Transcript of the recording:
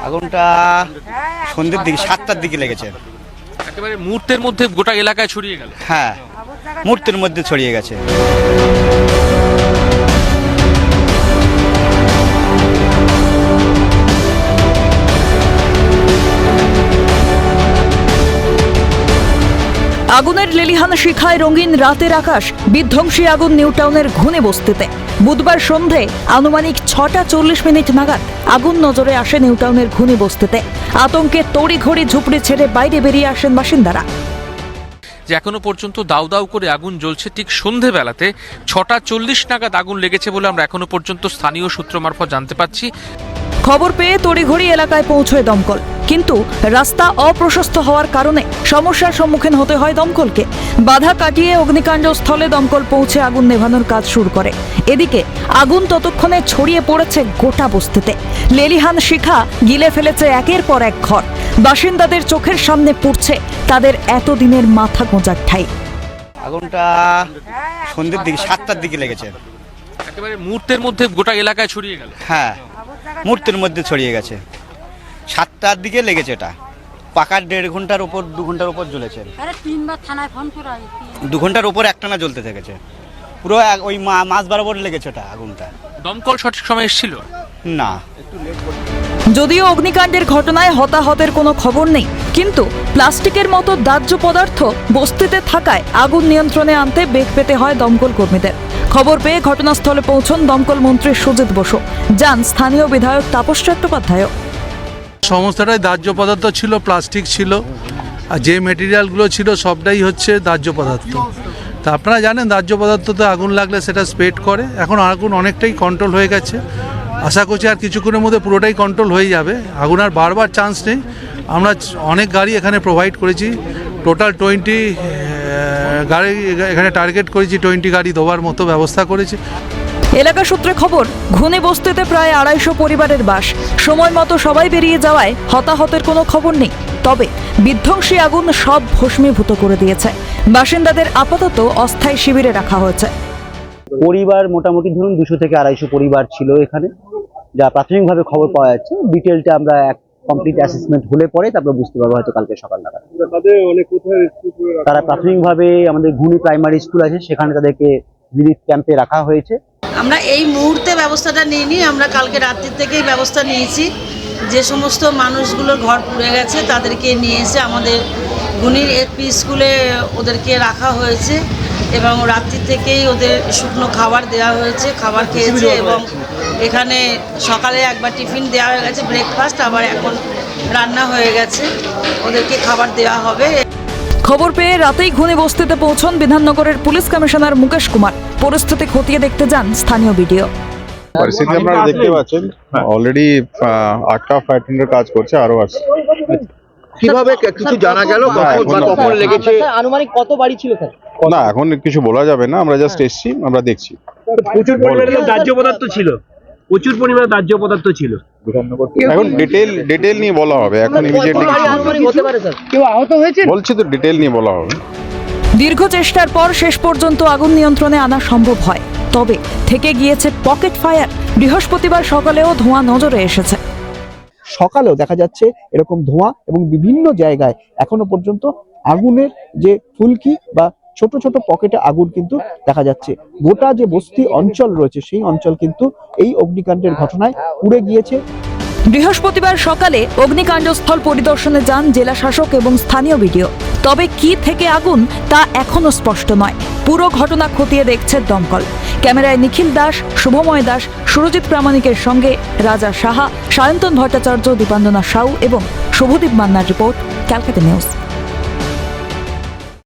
আগুনটা সন্ধ্যের দিকে 7টার দিকে লেগেছে। একেবারে মুহূর্তের মধ্যে গোটা এলাকায় ছড়িয়ে গেল। হ্যাঁ, মুহূর্তের মধ্যে ছড়িয়ে গেছে। আগুনের লেলিহান শিখায় রঙিন রাতের আকাশ, বিধ্বংসী আগুন নিউটাউনের ঘুনে বস্তিতে। বুধবার সন্ধে আনুমানিক 6:40 নাগাদ আগুন নজরে আসে নিউটাউনের ঘুনে বস্তিতে। আতঙ্কে তড়িঘড়ি ঝুপড়ি ছেড়ে বাইরে বেরিয়ে আসেন বাসিন্দারা। যে এখনো পর্যন্ত দাউ দাউ করে আগুন জ্বলছে, ঠিক সন্ধেবেলাতে 6:40 নাগাদ আগুন লেগেছে বলে আমরা এখনো পর্যন্ত স্থানীয় সূত্র মারফত জানতে পারছি। খবর পেয়ে তড়িঘড়ি এলাকায় পৌঁছয় দমকল, কিন্তু রাস্তা অপ্রশস্ত হওয়ার কারণে সমস্যার সম্মুখীন হতে হয় দমকলকে। বাধা কাটিয়ে অগ্নিকাণ্ড স্থলে দমকল পৌঁছে আগুন নেভানোর কাজ শুরু করে। এদিকে আগুন ততক্ষণে ছড়িয়ে পড়েছে গোটা বস্তিতে। লেলিহান শিখা গিলে ফেলেছে একের পর এক ঘর। বাসিন্দাদের চোখের সামনে পড়ছে তাদের এতদিনের মাথা গোঁজার ঠাই। আগুনটা সন্ধ্যের দিকে 7টার দিকে লেগেছে। একেবারে মুহূর্তের মধ্যে গোটা এলাকায় ছড়িয়ে গেল। হ্যাঁ, মুহূর্তের মধ্যে ছড়িয়ে গেছে। 7টার দিকে লেগেছে। এটা পাকার 1.5 ঘন্টার উপর 2 ঘন্টার উপর জ্বলেছে। 2 ঘন্টার উপর একটানা জ্বলতে থেকেছে। পুরো ওই মাছ বরাবর লেগেছে ওটা আগুনটা। দমকল সঠিক সময় এসেছিল না। যদিও অগ্নিকাণ্ডের ঘটনায় হতাহতের কোনো খবর নেই, কিন্তু প্লাস্টিকের মতো দাহ্য পদার্থ বস্তিতে থাকায় আগুন নিয়ন্ত্রণে আনতে বেগ পেতে হয় দমকল কর্মীদের। খবর পেয়ে ঘটনাস্থলে পৌঁছন দমকল মন্ত্রী সুজিত বসু, যান স্থানীয় বিধায়ক তাপস চট্টোপাধ্যায়। সমস্তটাই দাহ্য পদার্থ ছিল, প্লাস্টিক ছিল, আর যে মেটেরিয়ালগুলো ছিল সবটাই হচ্ছে দাহ্য পদার্থ। তা আপনারা জানেন দাহ্য পদার্থতে আগুন লাগলে সেটা স্প্রেড করে। এখন আগুন অনেকটাই কন্ট্রোল হয়ে গেছে। আশা করছি আর কিছুক্ষণের মধ্যে পুরোটাই কন্ট্রোল হয়ে যাবে। আগুন আর বারবার চান্স নেই। আমরা অনেক গাড়ি এখানে প্রোভাইড করেছি। টোটাল 20 গাড়ি এখানে টার্গেট করেছি। 20 গাড়ি দেওয়ার মতো ব্যবস্থা করেছি। এলাকা সূত্রে খবর, ঘুনে বস্তিতে প্রায় 250 পরিবারের বাস। সময় মতো সবাই বেরিয়ে যাওয়ায় হতাহতের কোনো খবর নেই। তবে বিধ্বংসী আগুন সব ভস্মীভূত করে দিয়েছে। বাসিন্দাদের আপাতত অস্থায়ী শিবিরে রাখা হয়েছে। পরিবার মোটামুটি ধরুন 200 থেকে 250 পরিবার ছিল এখানে, যা প্রাথমিকভাবে খবর পাওয়া যাচ্ছে। ডিটেলটা আমরা এক কমপ্লিট অ্যাসেসমেন্ট হলে পরে তারপর বুঝতে পারবো, হয়তো কালকে সকাল নাগাদ। তারা প্রাথমিকভাবে আমাদের ঘুনি প্রাইমারি স্কুল আছে, সেখানে তাদেরকে রিলিফ ক্যাম্পে রাখা হয়েছে। আমরা এই মুহূর্তে ব্যবস্থাটা নিইনি, আমরা কালকে রাত্রি থেকেই ব্যবস্থা নিয়েছি। যে সমস্ত মানুষগুলোর ঘর পুড়ে গেছে তাদেরকে নিয়ে এসে আমাদের গুনির এপি স্কুলে ওদেরকে রাখা হয়েছে এবং রাত্রি থেকেই ওদের শুকনো খাবার দেওয়া হয়েছে, খাবার খেয়েছে। এবং এখানে সকালে একবার টিফিন দেওয়া হয়ে গেছে, ব্রেকফাস্ট, আবার এখন রান্না হয়ে গেছে, ওদেরকে খাবার দেওয়া হবে। খবর পেয়ে রাতেই ঘুনে বস্তিতে পৌঁছন বিধাননগরের পুলিশ কমিশনার মুকেশ কুমার। পরিস্থিতি খতিয়ে দেখতে যান স্থানীয় ভিডিও। পরিস্থিতি আপনারা দেখতে পাচ্ছেন, অলরেডি 8টা ফায়ার টেন্ডার কাজ করছে, আরো আছে। কিভাবে কিছু জানা গেল কখন লেগেছে? আনুমানিক কত বাড়ি ছিল স্যার? না, এখন কিছু বলা যাবে না। আমরা জাস্ট এসেছি, আমরা দেখছি। প্রচুর পরিমাণে দাহ্য পদার্থ ছিল, প্রচুর পরিমাণে দাহ্য পদার্থ ছিল। এখন ডিটেল নিয়ে বলা হবে। এখন ইমিডিয়েটলি কেউ আহত হয়েছে বলছি তো, ডিটেল নিয়ে বলা হবে। দীর্ঘ চেষ্টার পর শেষ পর্যন্ত আগুন নিয়ন্ত্রণে আনা সম্ভব হয়, তবে থেকে গিয়েছে পকেট ফায়ার। বৃহস্পতিবার সকালেও ধোঁয়া নজরে এসেছে। সকালেও দেখা যাচ্ছে এরকম ধোঁয়া এবং বিভিন্ন জায়গায় এখনো পর্যন্ত আগুনের যে ফুলকি বা ছোট ছোট পকেটে আগুন কিন্তু দেখা যাচ্ছে। গোটা যে বস্তি অঞ্চল রয়েছে সেই অঞ্চল কিন্তু এই অগ্নিকাণ্ডের ঘটনায় পুড়ে গিয়েছে। বৃহস্পতিবার সকালে অগ্নিকাণ্ডস্থল পরিদর্শনে যান জেলা শাসক এবং স্থানীয় বিডিও। তবে কি থেকে আগুন তা এখনো স্পষ্ট নয়। পুরো ঘটনা খতিয়ে দেখছে দমকল। ক্যামেরায় নিখিল দাস, শুভময় দাস, সুরজিৎ প্রামাণিকের সঙ্গে রাজা সাহা, সায়ন্তন ভট্টাচার্য, দীপান্দনা সাউ এবং শুভদীপ মান্নার রিপোর্ট, ক্যালকাটা নিউজ।